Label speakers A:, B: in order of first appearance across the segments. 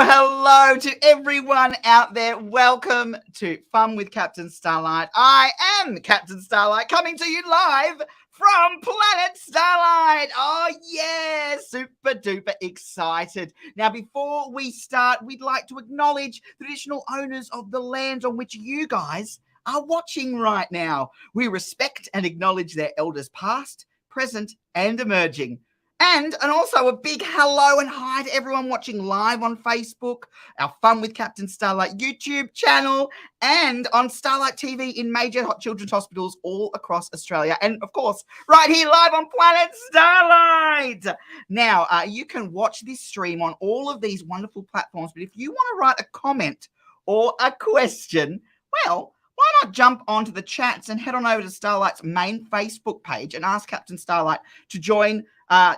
A: Hello to everyone out there. Welcome to Fun with Captain Starlight. I am Captain Starlight, coming to you live from Planet Starlight. Oh yeah, super duper excited. Now, before we start, we'd like to acknowledge the traditional owners of the land on which you guys are watching right now. We respect and acknowledge their elders past, present, and emerging. And also a big hello and hi to everyone watching live on Facebook, our Fun with Captain Starlight YouTube channel, and on Starlight TV in major children's hospitals all across Australia. And, of course, right here live on Planet Starlight. Now, you can watch this stream on all of these wonderful platforms. But if you want to write a comment or a question, well, why not jump onto the chats and head on over to Starlight's main Facebook page and ask Captain Starlight to join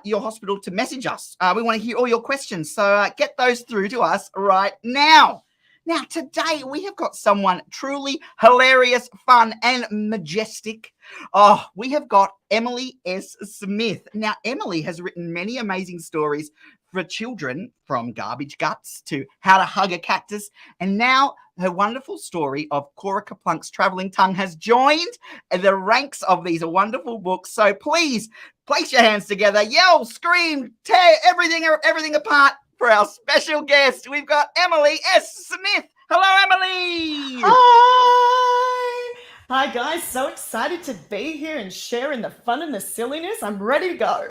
A: your hospital to message us. We want to hear all your questions, so get those through to us right now. Now, today we have got someone truly hilarious, fun, and majestic. Oh, we have got Emily S. Smith. Now, Emily has written many amazing stories for children, from Garbage Guts to How to Hug a Cactus, and now her wonderful story of Kora Kerplunk's Travelling Tongue has joined the ranks of these wonderful books. So please place your hands together, yell, scream, tear everything apart for our special guest. We've got Emily S. Smith. Hello, Emily.
B: Hi. Hi, guys. So excited to be here and sharing the fun and the silliness. I'm ready to go.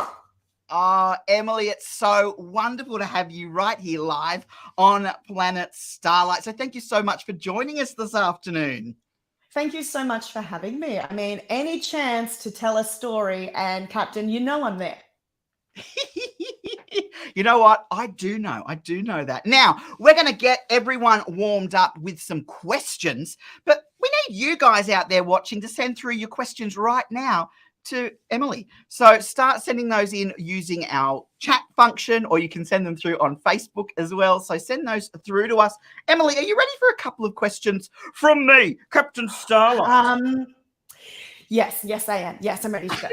A: Oh, Emily, it's so wonderful to have you right here live on Planet Starlight. So thank you so much for joining us this afternoon.
B: Thank you so much for having me. I mean, any chance to tell a story, and Captain, you know I'm there.
A: You know what? I do know that. Now, we're going to get everyone warmed up with some questions, but we need you guys out there watching to send through your questions right now to Emily. So start sending those in using our chat function, or you can send them through on Facebook as well. So send those through to us. Emily, are you ready for a couple of questions from me, Captain Starlight?
B: Yes, I am. Yes, I'm ready to go.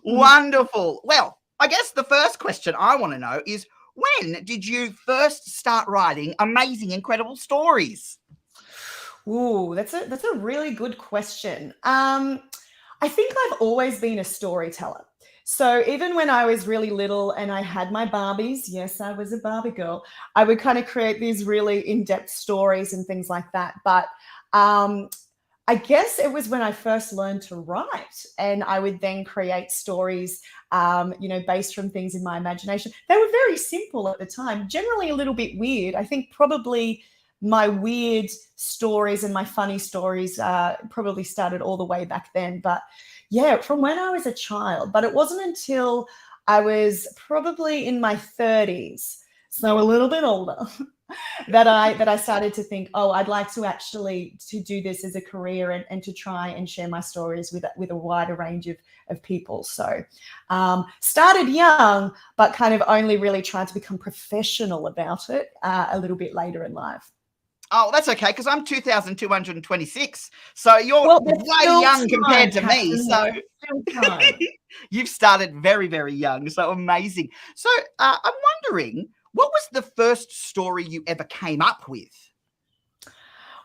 A: Wonderful. Well, I guess the first question I want to know is, when did you first start writing amazing, incredible stories?
B: Ooh, that's a really good question. I think I've always been a storyteller. So even when I was really little and I had my Barbies, yes, I was a Barbie girl, I would kind of create these really in-depth stories and things like that. But I I guess it was when I first learned to write, and I would then create stories, based from things in my imagination. They were very simple at the time, generally a little bit weird. I think probably my weird stories and my funny stories probably started all the way back then. But yeah, from when I was a child. But it wasn't until I was probably in my 30s, so a little bit older, that I started to think, oh, I'd like to actually to do this as a career and to try and share my stories with a wider range of people. So started young, but kind of only really tried to become professional about it a little bit later in life.
A: Oh, that's okay, because I'm 2,226. So you're
B: Well,
A: way young compared to me. So you've started very, very young. So amazing. So I'm wondering, what was the first story you ever came up with?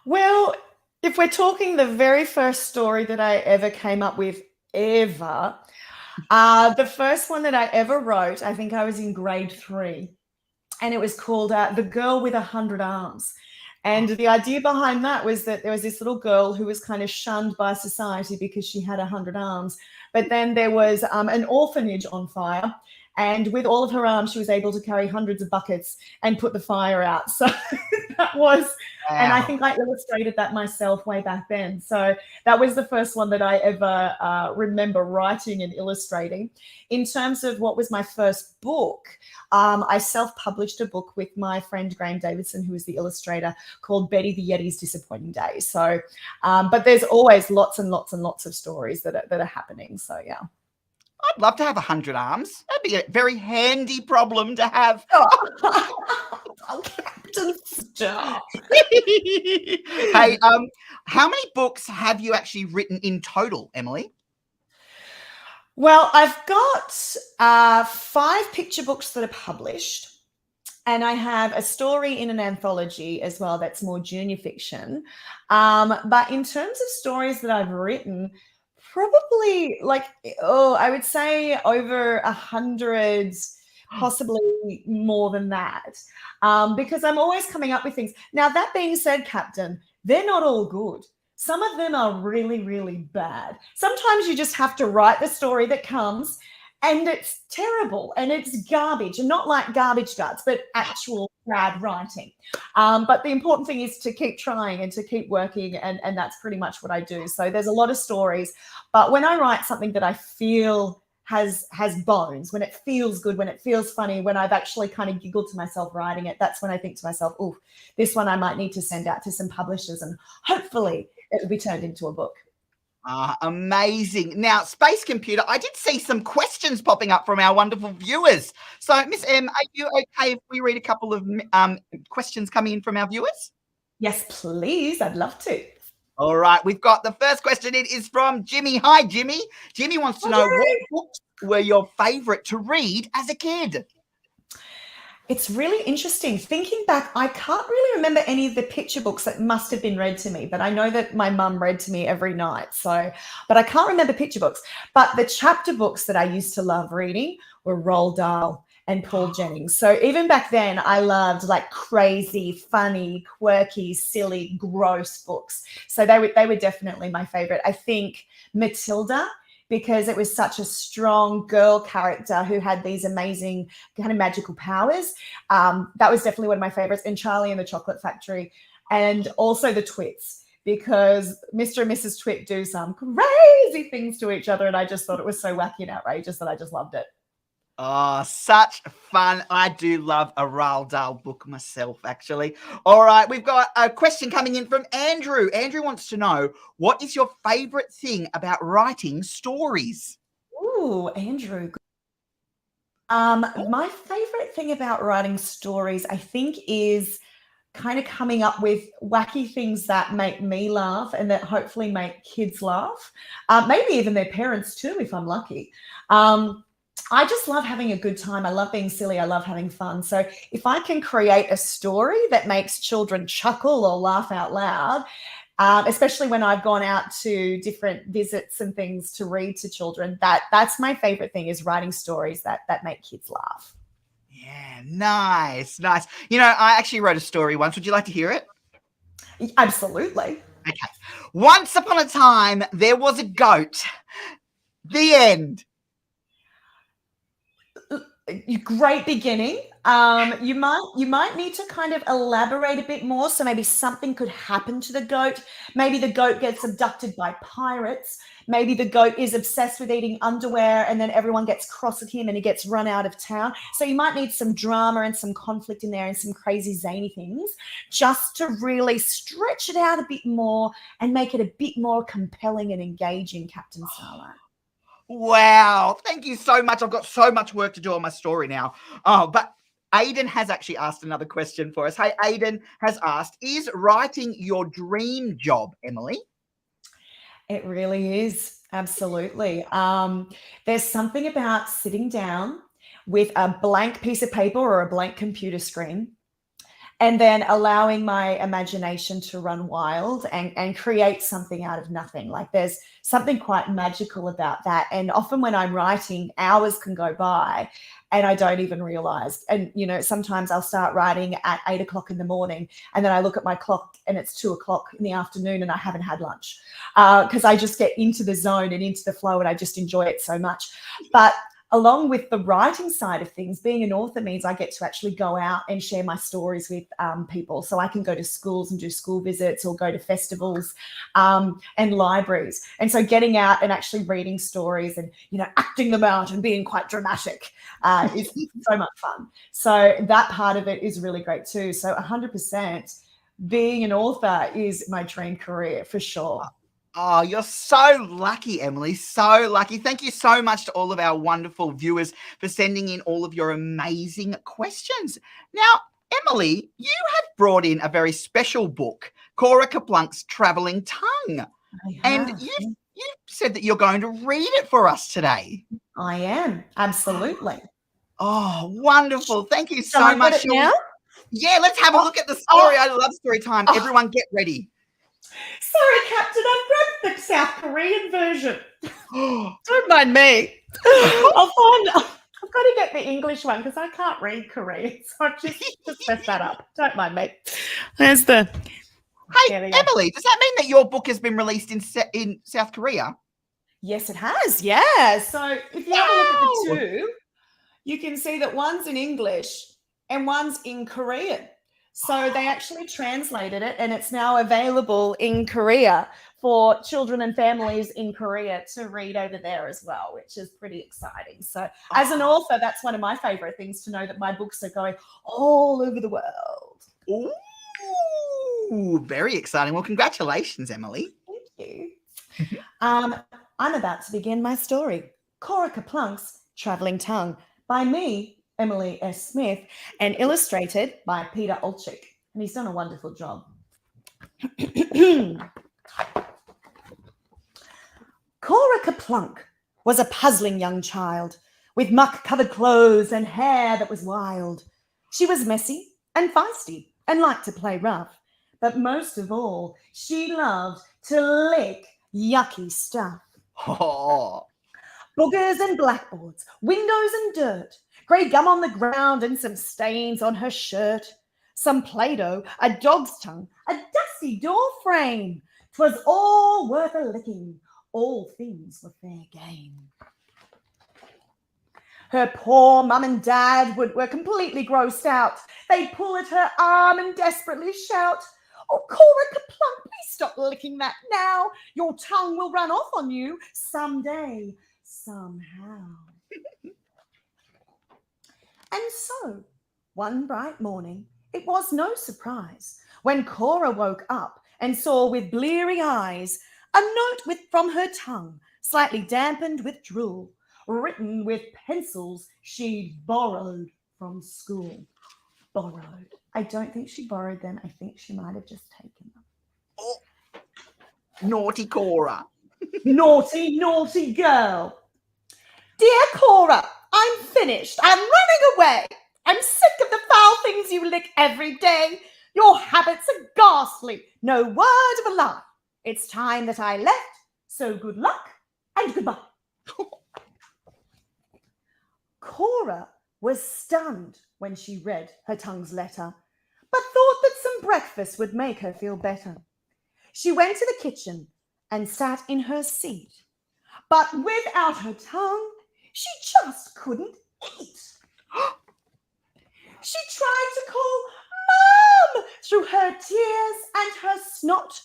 B: Well, if we're talking the very first story that I ever came up with, ever, the first one that I ever wrote, I think I was in grade 3, and it was called The Girl with 100 Arms. And the idea behind that was that there was this little girl who was kind of shunned by society because she had 100 arms. But then there was an orphanage on fire. And with all of her arms, she was able to carry hundreds of buckets and put the fire out. So that was, wow. And I think I illustrated that myself way back then. So that was the first one that I ever remember writing and illustrating. In terms of what was my first book, I self-published a book with my friend Graham Davidson, who was the illustrator, called Betty the Yeti's Disappointing Day. So, but there's always lots and lots and lots of stories that are happening. So, yeah.
A: I'd love to have 100 arms. That'd be a very handy problem to have.
B: Oh, Captain, stop.
A: Hey, how many books have you actually written in total, Emily?
B: Well, I've got 5 picture books that are published, and I have a story in an anthology as well that's more junior fiction. But in terms of stories that I've written, probably I would say over 100, possibly more than that, because I'm always coming up with things. Now, that being said, Captain, they're not all good. Some of them are really, really bad. Sometimes you just have to write the story that comes, and it's terrible and it's garbage, and not like garbage guts, but actual bad writing. But the important thing is to keep trying and to keep working, and that's pretty much what I do. So there's a lot of stories, but when I write something that I feel has bones, when it feels good, when it feels funny, when I've actually kind of giggled to myself writing it, that's when I think to myself, oh, this one I might need to send out to some publishers, and hopefully it will be turned into a book.
A: Amazing. Now, Space Computer, I did see some questions popping up from our wonderful viewers. So, Miss M, are you okay if we read a couple of questions coming in from our viewers?
B: Yes, please. I'd love to.
A: All right. We've got the first question. It is from Jimmy. Hi, Jimmy. Jimmy wants to know, what books were your favorite to read as a kid?
B: It's really interesting. Thinking back, I can't really remember any of the picture books that must have been read to me, but I know that my mum read to me every night. So, but I can't remember picture books. But the chapter books that I used to love reading were Roald Dahl and Paul Jennings. So even back then, I loved like crazy, funny, quirky, silly, gross books. So they were definitely my favorite. I think Matilda, because it was such a strong girl character who had these amazing kind of magical powers. That was definitely one of my favorites. And Charlie and the Chocolate Factory, and also the Twits, because Mr. and Mrs. Twit do some crazy things to each other. And I just thought it was so wacky and outrageous that I just loved it.
A: Oh, such fun. I do love a Roald Dahl book myself, actually. All right, we've got a question coming in from Andrew. Andrew wants to know, what is your favorite thing about writing stories?
B: Ooh, Andrew. My favorite thing about writing stories, I think, is kind of coming up with wacky things that make me laugh and that hopefully make kids laugh. Maybe even their parents too, if I'm lucky. I just love having a good time. I love being silly. I love having fun. So if I can create a story that makes children chuckle or laugh out loud, especially when I've gone out to different visits and things to read to children, that's my favorite thing, is writing stories that make kids laugh.
A: Yeah, nice, nice. You know, I actually wrote a story once. Would you like to hear it?
B: Absolutely.
A: Okay. Once upon a time, there was a goat. The end.
B: Great beginning. You might need to kind of elaborate a bit more. So maybe something could happen to the goat. Maybe the goat gets abducted by pirates. Maybe the goat is obsessed with eating underwear, and then everyone gets cross at him and he gets run out of town. So you might need some drama and some conflict in there and some crazy zany things just to really stretch it out a bit more and make it a bit more compelling and engaging, Captain Starlight.
A: Wow. Thank you so much. I've got so much work to do on my story now. Oh, but Aiden has actually asked another question for us. Hey, Aiden has asked, is writing your dream job, Emily?
B: It really is. Absolutely. There's something about sitting down with a blank piece of paper or a blank computer screen and then allowing my imagination to run wild and create something out of nothing. Like there's something quite magical about that. And often when I'm writing, hours can go by and I don't even realize. And, you know, sometimes I'll start writing at 8 o'clock in the morning and then I look at my clock and it's 2 o'clock in the afternoon and I haven't had lunch because I just get into the zone and into the flow and I just enjoy it so much. But along with the writing side of things, being an author means I get to actually go out and share my stories with people. So I can go to schools and do school visits or go to festivals and libraries. And so getting out and actually reading stories and, you know, acting them out and being quite dramatic is so much fun. So that part of it is really great too. So 100% being an author is my dream career for sure.
A: Oh, you're so lucky, Emily. So lucky. Thank you so much to all of our wonderful viewers for sending in all of your amazing questions. Now, Emily, you have brought in a very special book, Kora Kerplunk's Travelling Tongue. And you've said that you're going to read it for us today.
B: I am. Absolutely.
A: Oh, wonderful. Thank you so
B: Shall I
A: much.
B: get it now?
A: Yeah, let's have a look at the story. I love story time. Everyone get ready.
B: Sorry, Captain, I've grabbed the South Korean version. Don't mind me. I've got to get the English one because I can't read Korean, so I've just messed that up. Don't mind me. There's the...
A: Hey, Emily, does that mean that your book has been released in South Korea?
B: Yes, it has. Yeah. So if you have a look at the two, you can see that one's in English and one's in Korean. So they actually translated it and it's now available in Korea for children and families in Korea to read over there as well, which is pretty exciting. So as an author, that's one of my favorite things to know that my books are going all over the world.
A: Ooh, very exciting. Well, congratulations, Emily.
B: Thank you. I'm about to begin my story, Kora Kerplunk's Travelling Tongue, by me, Emily S. Smith, and illustrated by Peter Olczyk. And he's done a wonderful job. Kora Kerplunk was a puzzling young child with muck-covered clothes and hair that was wild. She was messy and feisty and liked to play rough. But most of all, she loved to lick yucky stuff.
A: Oh.
B: Boogers and blackboards, windows and dirt, grey gum on the ground and some stains on her shirt, some Play-Doh, a dog's tongue, a dusty door frame. 'Twas all worth a licking, all things were fair game. Her poor mum and dad were completely grossed out. They'd pull at her arm and desperately shout, "Oh, Kora Kerplunk, please stop licking that now. Your tongue will run off on you someday, somehow." And so, one bright morning, it was no surprise when Kora woke up and saw with bleary eyes a note from her tongue, slightly dampened with drool, written with pencils she'd borrowed from school. Borrowed. I don't think she borrowed them. I think she might have just taken them.
A: Oh. Naughty Kora.
B: Naughty, naughty girl. Dear Kora, I'm finished. I'm running away. I'm sick of the foul things you lick every day. Your habits are ghastly. No word of a lie. It's time that I left. So good luck and goodbye. Kora was stunned when she read her tongue's letter, but thought that some breakfast would make her feel better. She went to the kitchen and sat in her seat. But without her tongue, she just couldn't eat. She tried to call Mum through her tears and her snot,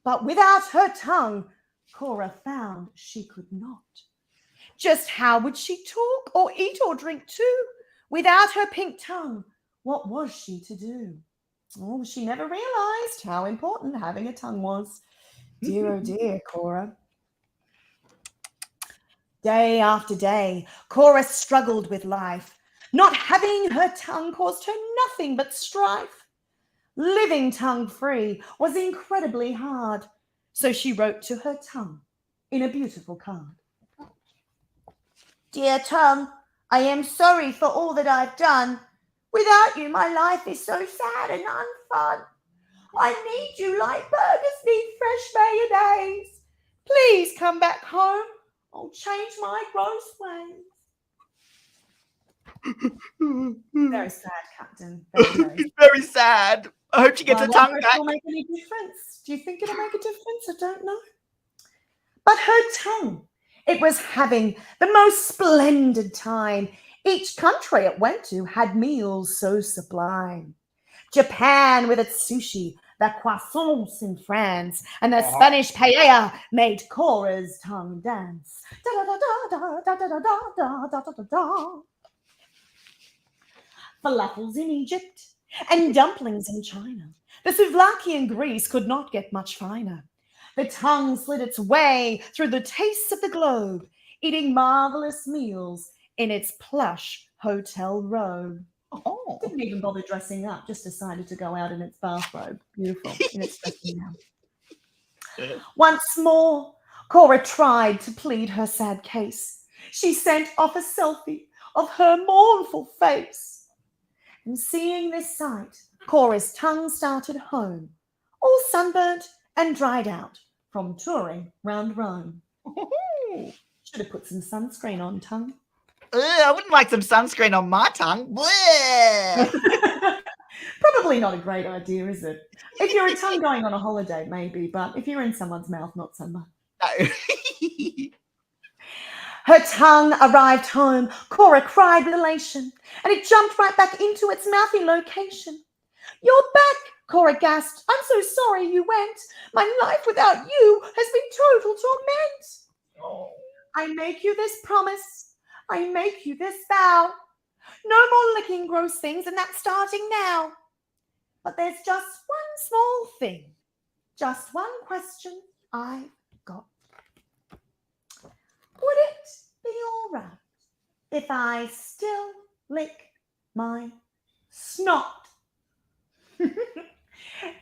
B: but without her tongue, Kora found she could not. Just how would she talk or eat or drink too? Without her pink tongue, what was she to do? Oh, she never realized how important having a tongue was. Dear, oh dear, Kora. Day after day, Kora struggled with life. Not having her tongue caused her nothing but strife. Living tongue-free was incredibly hard, so she wrote to her tongue in a beautiful card. Dear tongue, I am sorry for all that I've done. Without you, my life is so sad and unfun. I need you like burgers need fresh mayonnaise. Please come back home. I'll change my gross ways. Very sad, Captain. Very,
A: Very sad. I hope she gets her tongue back.
B: It'll make any difference. Do you think it'll make a difference? I don't know. But her tongue, it was having the most splendid time. Each country it went to had meals so sublime. Japan with its sushi, the croissants in France, and the Spanish paella made Kora's tongue dance. Da da da da da da da da da da da da. Falafels in Egypt and dumplings in China. The souvlaki in Greece could not get much finer. The tongue slid its way through the tastes of the globe, eating marvelous meals in its plush hotel robe. Oh, didn't even bother dressing up, just decided to go out in its bathrobe. Beautiful, in its dressing gown. Once more, Kora tried to plead her sad case. She sent off a selfie of her mournful face. And seeing this sight, Kora's tongue started home, all sunburnt and dried out from touring round Rome. Should have put some sunscreen on, tongue.
A: I wouldn't like some sunscreen on my tongue.
B: Probably not a great idea, is it? If you're a tongue going on a holiday, maybe, but if you're in someone's mouth, not so much.
A: No.
B: Her tongue arrived home. Kora cried with elation, and it jumped right back into its mouthy location. You're back, Kora gasped. I'm so sorry you went. My life without you has been total torment.
A: Oh.
B: I make you this promise. I make you this vow. No more licking gross things, and that's starting now. But there's just one small thing. Just one question I've got. Would it be all right if I still lick my snot?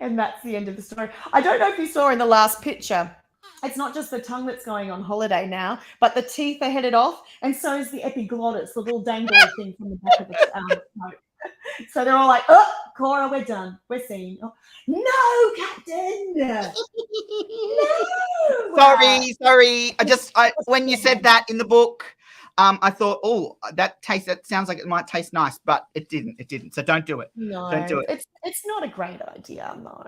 B: And that's the end of the story. I don't know if you saw in the last picture, it's not just the tongue that's going on holiday now, but the teeth are headed off, and so is the epiglottis, the little dangle thing from the back of its throat. So they're all like, oh, Kora, we're done. We're seeing. Oh, no, Captain. No.
A: Sorry. When you said that in the book, I thought, oh, that sounds like it might taste nice, but it didn't. So don't do it.
B: No,
A: don't do it.
B: It's not a great idea, no.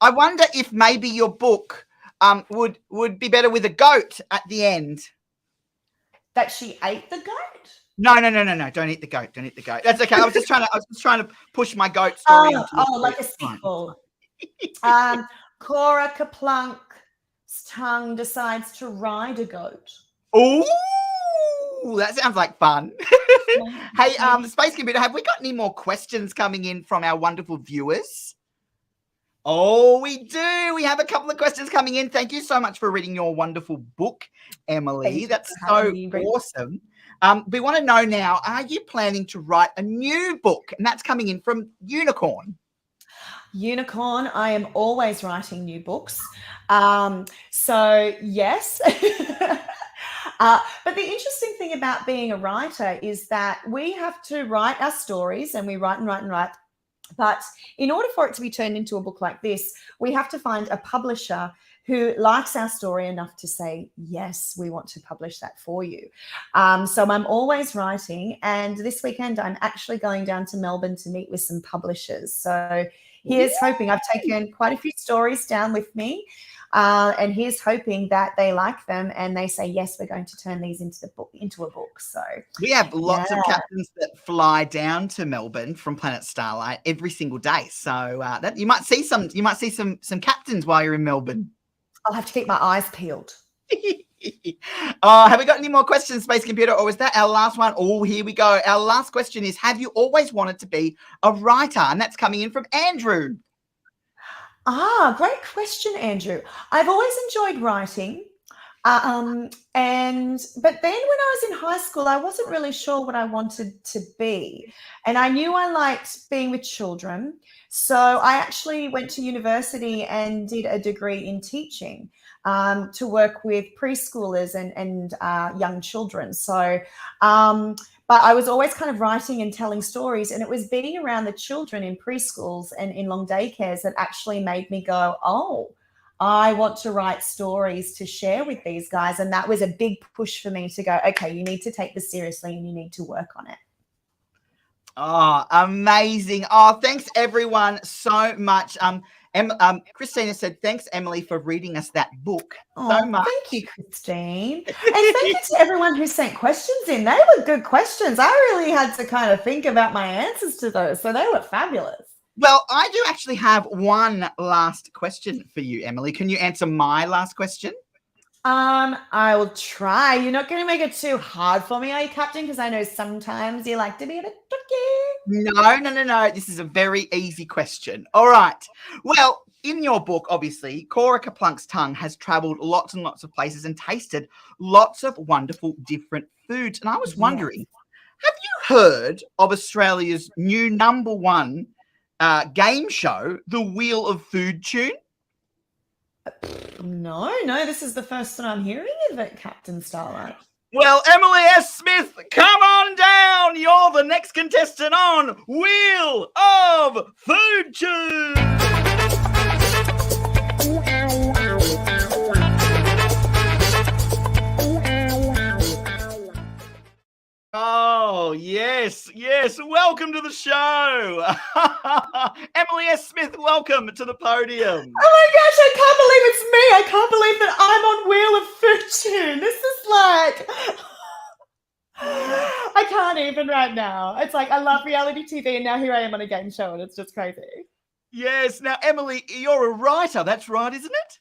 A: I wonder if maybe your book would be better with a goat at the end.
B: That she ate the goat?
A: No. Don't eat the goat. Don't eat the goat. That's okay. I was just trying to push my goat story.
B: Like a sequel. Kora Kerplunk's tongue decides to ride a goat.
A: Oh, that sounds like fun. Hey, Space Computer, have we got any more questions coming in from our wonderful viewers? Oh, we do. We have a couple of questions coming in. Thank you so much for reading your wonderful book, Emily. That's so awesome. We want to know now, are you planning to write a new book? And that's coming in from Unicorn.
B: Unicorn, I am always writing new books. So, yes. But the interesting thing about being a writer is that we have to write our stories, and we write and write and write. But in order for it to be turned into a book like this, we have to find a publisher who likes our story enough to say, yes, we want to publish that for you. So I'm always writing. And this weekend, I'm actually going down to Melbourne to meet with some publishers. So Here's hoping. I've taken quite a few stories down with me, and here's hoping that they like them and they say, yes, we're going to turn these into a book. So
A: we have lots of captains that fly down to Melbourne from Planet Starlight every single day. So that you might see some captains while you're in Melbourne.
B: I'll have to keep my eyes peeled.
A: Have we got any more questions, Space Computer, or was that our last one? Oh, here we go. Our last question is, have you always wanted to be a writer? And that's coming in from Andrew.
B: Great question, Andrew. I've always enjoyed writing. But then when I was in high school, I wasn't really sure what I wanted to be. And I knew I liked being with children. So I actually went to university and did a degree in teaching to work with preschoolers and young children. So, but I was always kind of writing and telling stories, and it was being around the children in preschools and in long daycares that actually made me go, oh, I want to write stories to share with these guys. And that was a big push for me to go, okay, you need to take this seriously and you need to work on it.
A: Oh, amazing. Oh, thanks everyone so much. Christina said, thanks, Emily, for reading us that book so much.
B: Thank you, Christine. And thank you to everyone who sent questions in. They were good questions. I really had to kind of think about my answers to those. So they were fabulous.
A: Well, I do actually have one last question for you, Emily. Can you answer my last question?
B: I will try. You're not going to make it too hard for me, are you, Captain? Because I know sometimes you like to be a bit tricky.
A: No. This is a very easy question. All right. Well, in your book, obviously, Kora Kerplunk's tongue has traveled lots and lots of places and tasted lots of wonderful different foods. And I was wondering, have you heard of Australia's new #1 game show, The Wheel of Food Tune?
B: No, this is the first that I'm hearing of it, Captain Starlight.
A: Well, Emily S. Smith, come on down. You're the next contestant on Wheel of Food Tune. Oh, yes. Welcome to the show. Emily S. Smith, welcome to the podium.
B: Oh my gosh, I can't believe it's me. I can't believe that I'm on Wheel of Fortune. This is like, I can't even right now. It's like, I love reality TV and now here I am on a game show and it's just crazy.
A: Yes. Now, Emily, you're a writer. That's right, isn't it?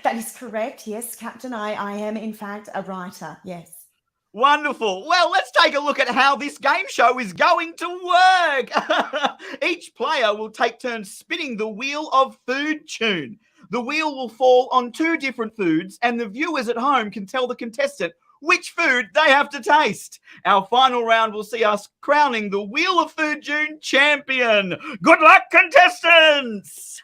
B: That is correct. Yes, Captain. I am, in fact, a writer. Yes.
A: Wonderful. Well, let's take a look at how this game show is going to work. Each player will take turns spinning the Wheel of Food Tune. The wheel will fall on 2 different foods, and the viewers at home can tell the contestant which food they have to taste. Our final round will see us crowning the Wheel of Food Tune champion. Good luck, contestants!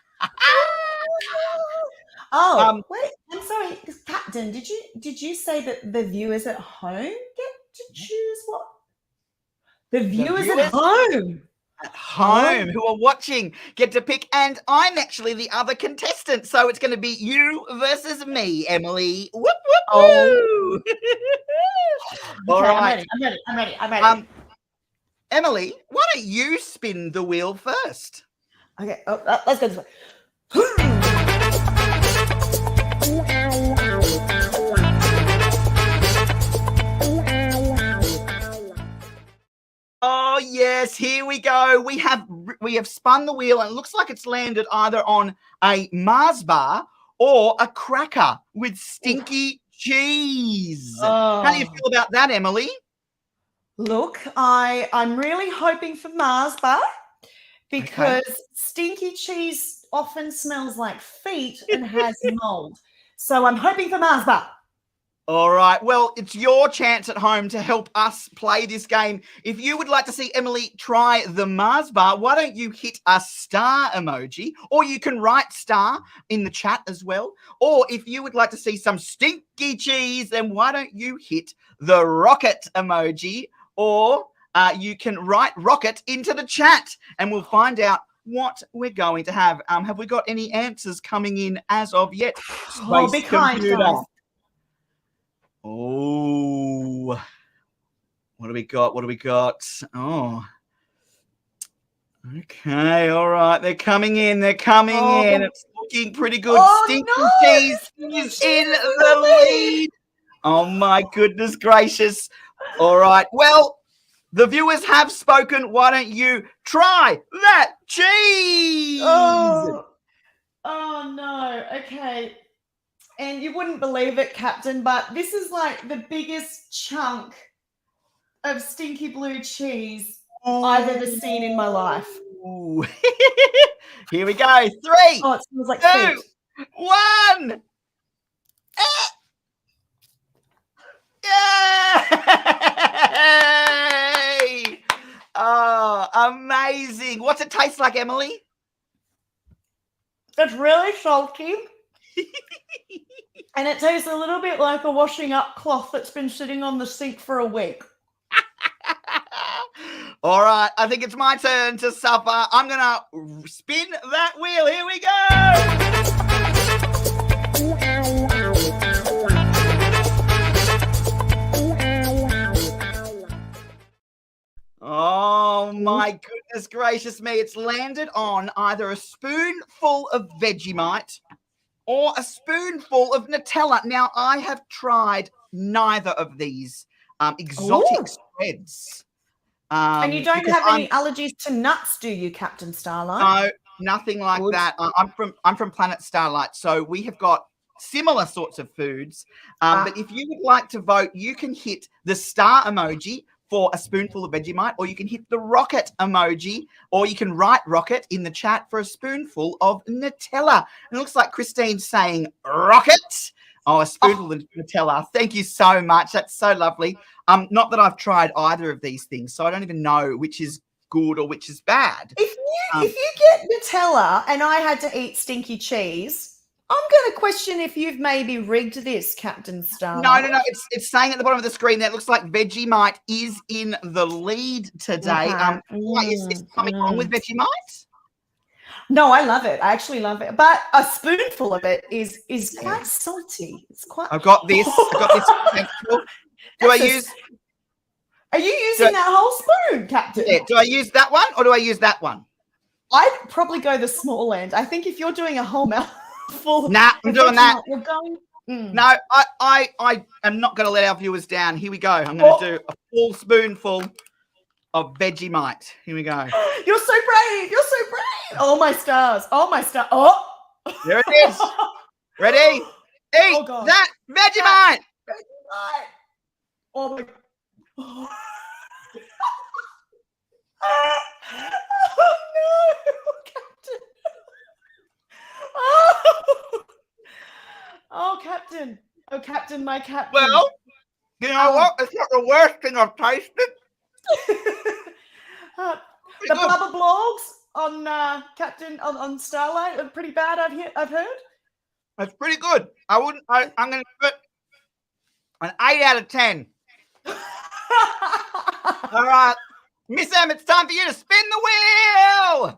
B: Wait, I'm sorry, Captain. Did you say that the viewers at home get to choose what? The viewers at home.
A: At home who are watching get to pick, and I'm actually the other contestant, so it's going to be you versus me, Emily. Whoop, whoop, woo. All right.
B: I'm ready.
A: Emily, why don't you spin the wheel first?
B: Okay. Let's go this way.
A: Oh yes, here we go. We have spun the wheel and it looks like it's landed either on a Mars bar or a cracker with stinky cheese. How do you feel about that, Emily?
B: Look, I'm really hoping for Mars bar because stinky cheese often smells like feet and has mold. So I'm hoping for Mars bar.
A: All right. Well, it's your chance at home to help us play this game. If you would like to see Emily try the Mars bar, why don't you hit a star emoji, or you can write star in the chat as well. Or if you would like to see some stinky cheese, then why don't you hit the rocket emoji, or you can write rocket into the chat and we'll find out what we're going to have. Have we got any answers coming in as of yet?
B: Be kind, guys.
A: Oh, what do we got? Oh, Okay, all right. They're coming in. They're coming in. It's looking pretty good. Stinky cheese is in the lead. Oh, my goodness gracious. All right. Well, the viewers have spoken. Why don't you try that cheese?
B: Oh no. Okay. And you wouldn't believe it, Captain, but this is like the biggest chunk of stinky blue cheese I've ever seen in my life.
A: Ooh. Here we go. 3,
B: Oh, it smells like
A: 2,
B: feet.
A: 1. Yay! Oh, amazing. What's it taste like, Emily?
B: It's really salty. And it tastes a little bit like a washing up cloth that's been sitting on the sink for a week.
A: All right, I think it's my turn to suffer. I'm going to spin that wheel. Here we go. Oh, my goodness gracious me. It's landed on either a spoonful of Vegemite or a spoonful of Nutella. Now, I have tried neither of these exotic spreads.
B: And you don't have any allergies to nuts, do you, Captain Starlight?
A: No, nothing like that. I'm from Planet Starlight, so we have got similar sorts of foods. But if you would like to vote, you can hit the star emoji for a spoonful of Vegemite, or you can hit the rocket emoji, or you can write rocket in the chat for a spoonful of Nutella. And it looks like Christine's saying rocket. Oh, a spoonful of Nutella. Thank you so much. That's so lovely. Not that I've tried either of these things, so I don't even know which is good or which is bad.
B: If you get Nutella and I had to eat stinky cheese, I'm going to question if you've maybe rigged this, Captain Starlight.
A: No. It's saying at the bottom of the screen that it looks like Vegemite is in the lead today. Is something wrong with Vegemite?
B: No, I love it. I actually love it. But a spoonful of it is quite salty. It's quite.
A: I've got this.
B: Are you using that whole spoon, Captain?
A: Yeah. Do I use that one or do I use that one?
B: I'd probably go the small end. I think if you're doing a whole mouthful,
A: nah, I'm doing that.
B: You're going.
A: No, I am not going to let our viewers down. Here we go. I'm going to do a full spoonful of Vegemite. Here we go.
B: You're so brave. You're so brave. Oh my stars. Oh my star. Oh.
A: There it is. Ready? Eat that Vegemite.
B: Vegemite. Oh my. Oh. Oh no, Captain. Oh, Captain. Oh, Captain, my Captain.
A: Well, you know what? It's not the worst thing I've tasted.
B: The blubber blogs on Captain on Starlight are pretty bad. I've heard.
A: It's pretty good. I'm going to give it an 8 out of 10. All right, Miss Em, it's time for you to spin the wheel.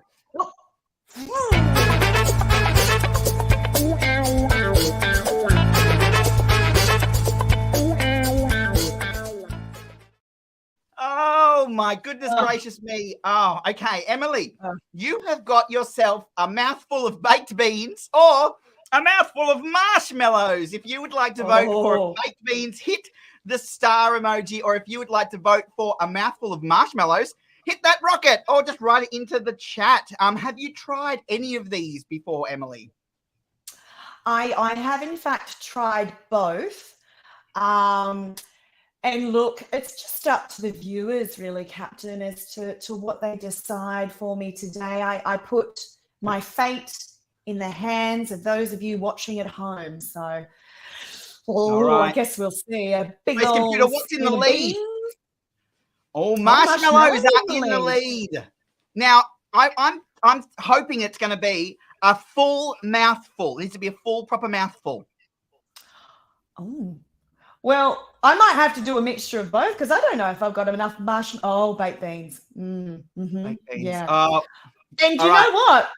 A: Oh my goodness gracious me. Oh, okay, Emily, you have got yourself a mouthful of baked beans or a mouthful of marshmallows. If you would like to vote for baked beans, hit the star emoji, or if you would like to vote for a mouthful of marshmallows, hit that rocket or just write it into the chat. Have you tried any of these before, Emily?
B: I have in fact tried both. And look, it's just up to the viewers really, Captain, as to what they decide for me today. I put my fate in the hands of those of you watching at home. So I guess we'll see. A big old
A: computer, what's in the lead? Oh, marshmallows are in the lead. Now, I'm hoping it's going to be a full mouthful. It needs to be a full, proper mouthful.
B: Oh, well, I might have to do a mixture of both because I don't know if I've got enough baked beans. Baked beans. Yeah. And do you know what?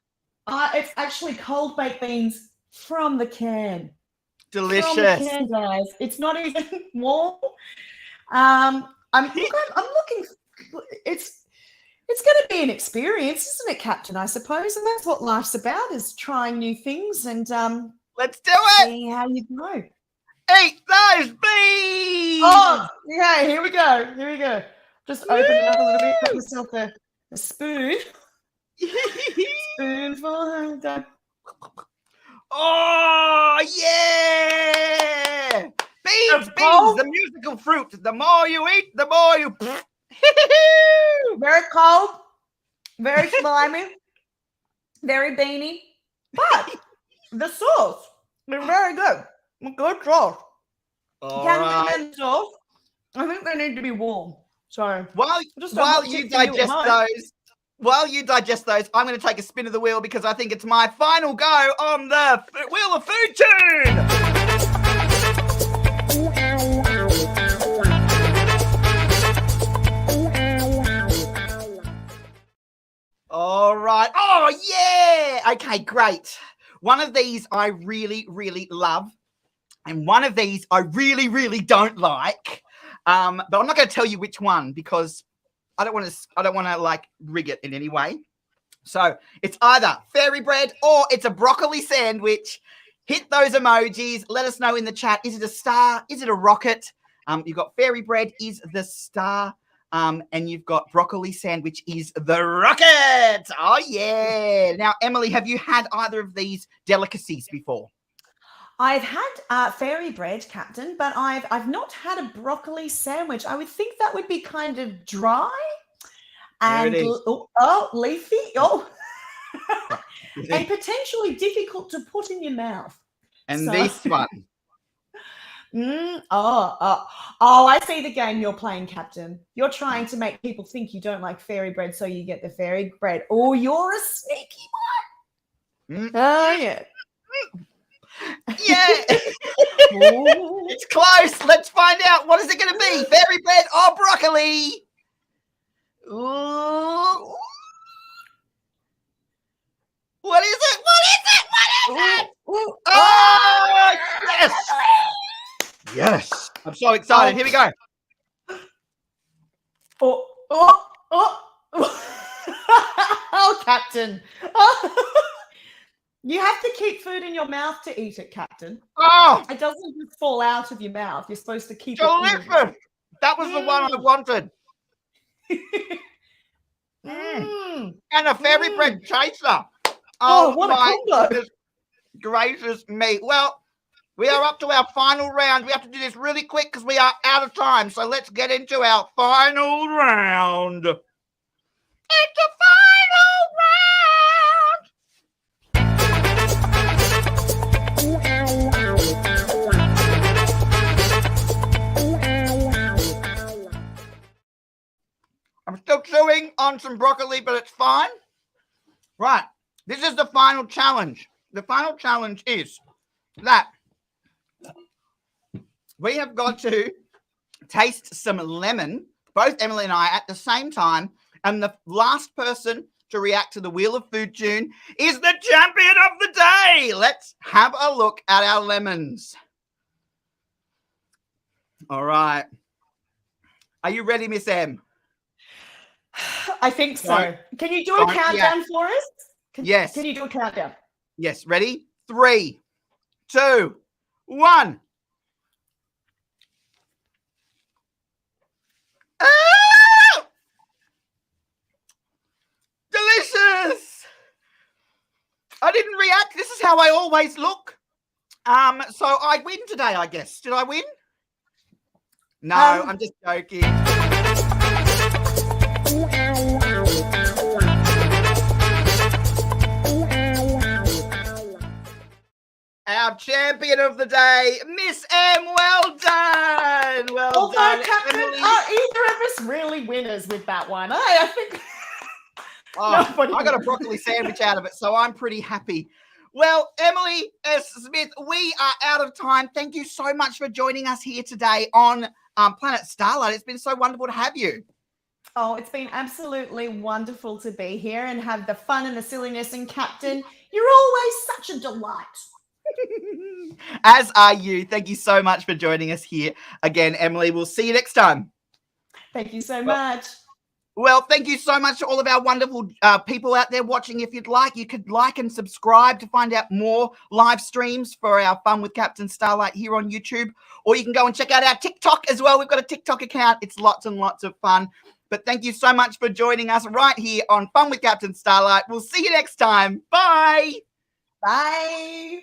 B: It's actually cold baked beans from the can.
A: Delicious.
B: From the can, guys. It's not even warm. I'm looking. It's It's going to be an experience, isn't it, Captain, I suppose? And that's what life's about, is trying new things and
A: let's do it.
B: seeing how you go.
A: Eat those bees.
B: Oh, yeah, here we go. Here we go. Just open it up a little bit. Got myself a spoon. Spoonful.
A: Oh, yeah. Bees, the musical fruit. The more you eat, the more you...
B: Very cold, very slimy, very beany, but the sauce is very good. Good sauce. Right. Sauce. I think they need to be warm. So while you digest those, I'm going to take a spin of the wheel because I think it's my final go on the Wheel of Food Tune. All right. Oh, yeah. Okay, great. One of these I really, really love. And one of these I really, really don't like. But I'm not going to tell you which one because I don't want to like rig it in any way. So it's either fairy bread or it's a broccoli sandwich. Hit those emojis. Let us know in the chat. Is it a star? Is it a rocket? You've got fairy bread is the star. And you've got broccoli sandwich is the rocket. Oh, yeah. Now, Emily, have you had either of these delicacies before? I've had fairy bread, Captain, but I've not had a broccoli sandwich. I would think that would be kind of dry and leafy. Oh, and potentially difficult to put in your mouth.
A: And this one.
B: I see the game you're playing, Captain. You're trying to make people think you don't like fairy bread, so you get the fairy bread. Oh, you're a sneaky one. Oh, yeah.
A: Yeah. It's close. Let's find out. What is it going to be? Fairy bread or broccoli? Ooh. What is it? What is it? What is it?
B: Ooh.
A: Oh, yes. Yes. I'm so excited. Here we go.
B: Oh, Captain. You have to keep food in your mouth to eat it, Captain.
A: Oh.
B: It doesn't just fall out of your mouth. You're supposed to keep
A: delicious.
B: it in.
A: That was the one I wanted. And a fairy bread chaser.
B: Oh, what a combo.
A: Goodness gracious me. Well, we are up to our final round. We have to do this really quick because we are out of time. So let's get into our final round. It's a final round. I'm still chewing on some broccoli, but it's fine. Right. This is the final challenge. The final challenge is that we have got to taste some lemon, both Emily and I, at the same time. And the last person to react to the Wheel of Food Tune is the champion of the day. Let's have a look at our lemons. All right. Are you ready, Miss M?
B: I think so. Can you do a countdown for us?
A: Yes.
B: Can you do a countdown?
A: Yes. Ready? 3, 2, 1. Oh! Delicious. I didn't react. This is how I always look. So I win today, I guess. Did I win? No, I'm just joking. Our champion of the day, Miss M. Well done. Well done,
B: Captain,
A: Emily.
B: are either of us really winners with that one? I think.
A: I got a broccoli sandwich out of it, so I'm pretty happy. Well, Emily S. Smith, we are out of time. Thank you so much for joining us here today on Planet Starlight. It's been so wonderful to have you.
B: Oh, it's been absolutely wonderful to be here and have the fun and the silliness. And Captain, you're always such a delight.
A: As are you. Thank you so much for joining us here again, Emily. We'll see you next time.
B: Thank you so much.
A: Well, thank you so much to all of our wonderful people out there watching. If you'd like, you could like and subscribe to find out more live streams for our Fun with Captain Starlight here on YouTube. Or you can go and check out our TikTok as well. We've got a TikTok account. It's lots and lots of fun. But thank you so much for joining us right here on Fun with Captain Starlight. We'll see you next time. Bye.
B: Bye.